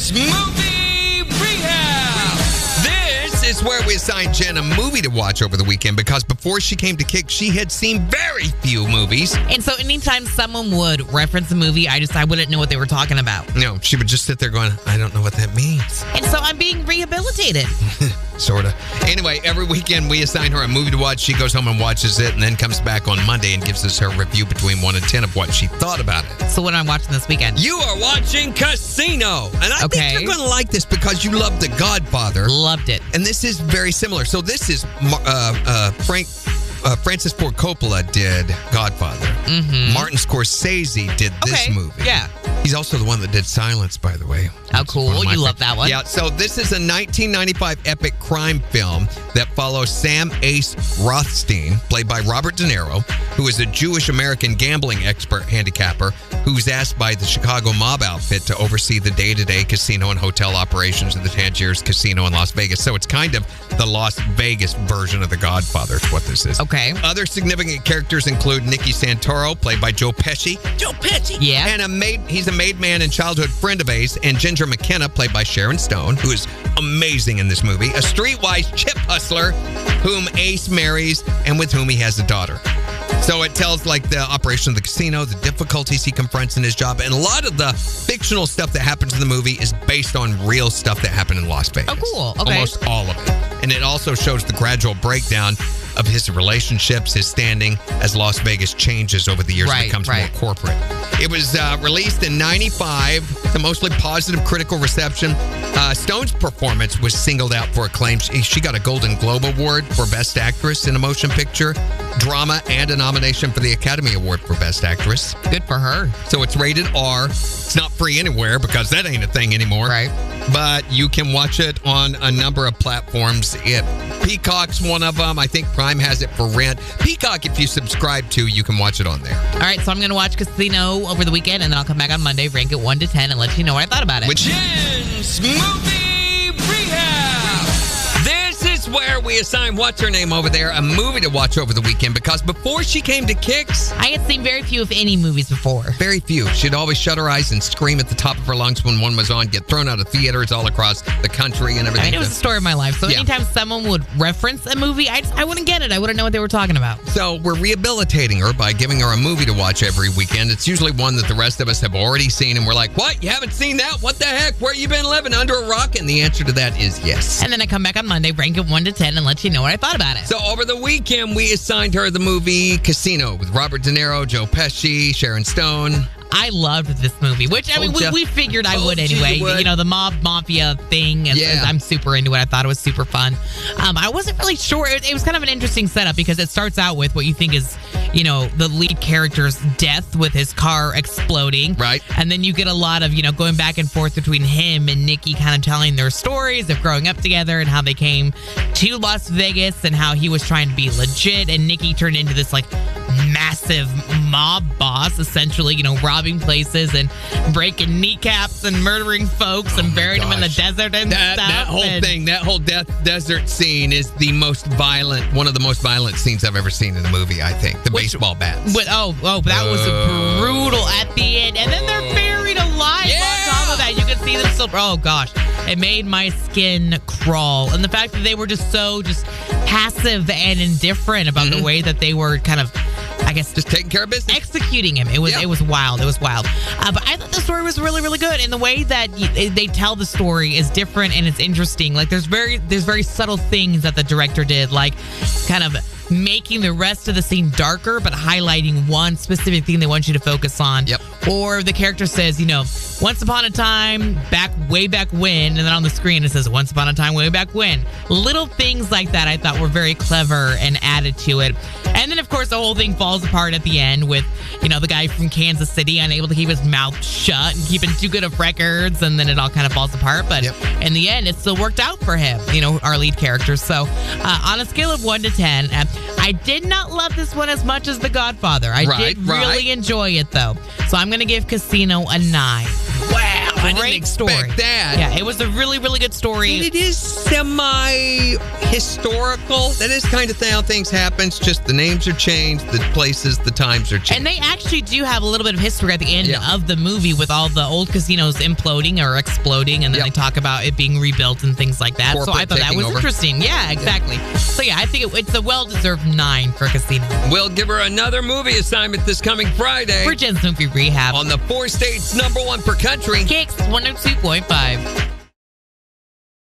Jen's Movie Rehab. This is where we assign Jen a movie to watch over the weekend because before she came to Kick, she had seen very few movies. And so anytime someone would reference a movie, I wouldn't know what they were talking about. No, she would just sit there going, I don't know what that means. And so I'm being rehabilitated. Sort of. Anyway, every weekend we assign her a movie to watch. She goes home and watches it and then comes back on Monday and gives us her review between 1 and 10 of what she thought about it. So what am I watching this weekend? You are watching Casino. And I think you're going to like this because you love The Godfather. Loved it. And this is very similar. So this is Francis Ford Coppola did Godfather. Mm-hmm. Martin Scorsese did this movie. Yeah. He's also the one that did Silence, by the way. Oh, cool. You love that one. Yeah, so this is a 1995 epic crime film that follows Sam Ace Rothstein, played by Robert De Niro, who is a Jewish-American gambling expert handicapper who's asked by the Chicago mob outfit to oversee the day-to-day casino and hotel operations of the Tangiers Casino in Las Vegas. So it's kind of the Las Vegas version of The Godfather is what this is. Okay. Other significant characters include Nicky Santoro, played by Joe Pesci. Joe Pesci! Yeah. And he's a made man and childhood friend of Ace, and Ginger McKenna, played by Sharon Stone, who is amazing in this movie. A streetwise chip hustler whom Ace marries and with whom he has a daughter. So it tells like the operation of the casino, the difficulties he confronts in his job, and a lot of the fictional stuff that happens in the movie is based on real stuff that happened in Las Vegas. Oh, cool. Okay. Almost all of it. And it also shows the gradual breakdown of his relationships, his standing as Las Vegas changes over the years and becomes more corporate. It was released in 95, the mostly positive critical reception. Stone's performance was singled out for acclaim. She got a Golden Globe Award for Best Actress in a Motion Picture, Drama, and a nomination for the Academy Award for Best Actress. Good for her. So it's rated R. It's not free anywhere because that ain't a thing anymore. Right. But you can watch it on a number of platforms. Peacock's one of them. I think Prime has it for rent. Peacock, if you subscribe to, you can watch it on there. All right, so I'm going to watch Casino over the weekend, and then I'll come back on Monday, rank it 1 to 10, and let you know what I thought about it. With Jen's Movie Rehab. This is where we assign, what's her name over there, a movie to watch over the weekend, because before she came to Kicks, I had seen very few, if any, movies before. Very few. She'd always shut her eyes and scream at the top of her lungs when one was on, get thrown out of theaters all across the country and everything. I mean, it was the story of my life. So anytime someone would reference a movie, I wouldn't get it. I wouldn't know what they were talking about. So we're rehabilitating her by giving her a movie to watch every weekend. It's usually one that the rest of us have already seen, and we're like, what? You haven't seen that? What the heck? Where you been living? Under a rock? And the answer to that is yes. And then I come back on Monday, rank it 1 to 10, and let you know what I thought about it. So over the weekend, we assigned her the movie Casino with Robert De Niro, Joe Pesci, Sharon Stone. I loved this movie, which, I mean, we figured I would anyway. You know, the mafia thing. I'm super into it. I thought it was super fun. I wasn't really sure. It was kind of an interesting setup because it starts out with what you think is, you know, the lead character's death with his car exploding. Right. And then you get a lot of, you know, going back and forth between him and Nicky kind of telling their stories of growing up together and how they came to Las Vegas and how he was trying to be legit. And Nicky turned into this, like, massive mob boss, essentially, you know, robbing places and breaking kneecaps and murdering folks and burying them in the desert and stuff. That whole desert scene is the most violent, one of the most violent scenes I've ever seen in a movie, I think. The baseball bats. That was brutal at the end. And then they're buried alive on top of that. You can see them still. Oh, gosh. It made my skin crawl. And the fact that they were just so passive and indifferent about the way that they were kind of, I guess, just taking care of business, executing him. It was wild. It was wild. But I thought the story was really, really good. And the way that they tell the story is different and it's interesting. Like there's very subtle things that the director did, like kind of making the rest of the scene darker, but highlighting one specific thing they want you to focus on. Yep. Or the character says, you know, once upon a time, way back when, and then on the screen it says, once upon a time, way back when. Little things like that I thought were very clever and added to it. And then, of course, the whole thing falls apart at the end with, you know, the guy from Kansas City unable to keep his mouth shut and keeping too good of records, and then it all kind of falls apart. But in the end, it still worked out for him, you know, our lead character. So on a scale of 1 to 10, I did not love this one as much as The Godfather. I did really enjoy it, though. So I'm going to give Casino a 9. Wow. I didn't expect that. Yeah, it was a really, really good story. And it is semi-historical. That is kind of how things happen. It's just the names are changed, the places, the times are changed. And they actually do have a little bit of history at the end of the movie with all the old casinos imploding or exploding, and then they talk about it being rebuilt and things like that. Corporate so I thought that was interesting. Yeah, exactly. Yeah. So yeah, I think it's a well-deserved 9 for Casino. We'll give her another movie assignment this coming Friday. For Jen's Movie Rehab. On the 4 states #1 per country. Kicks 102.5.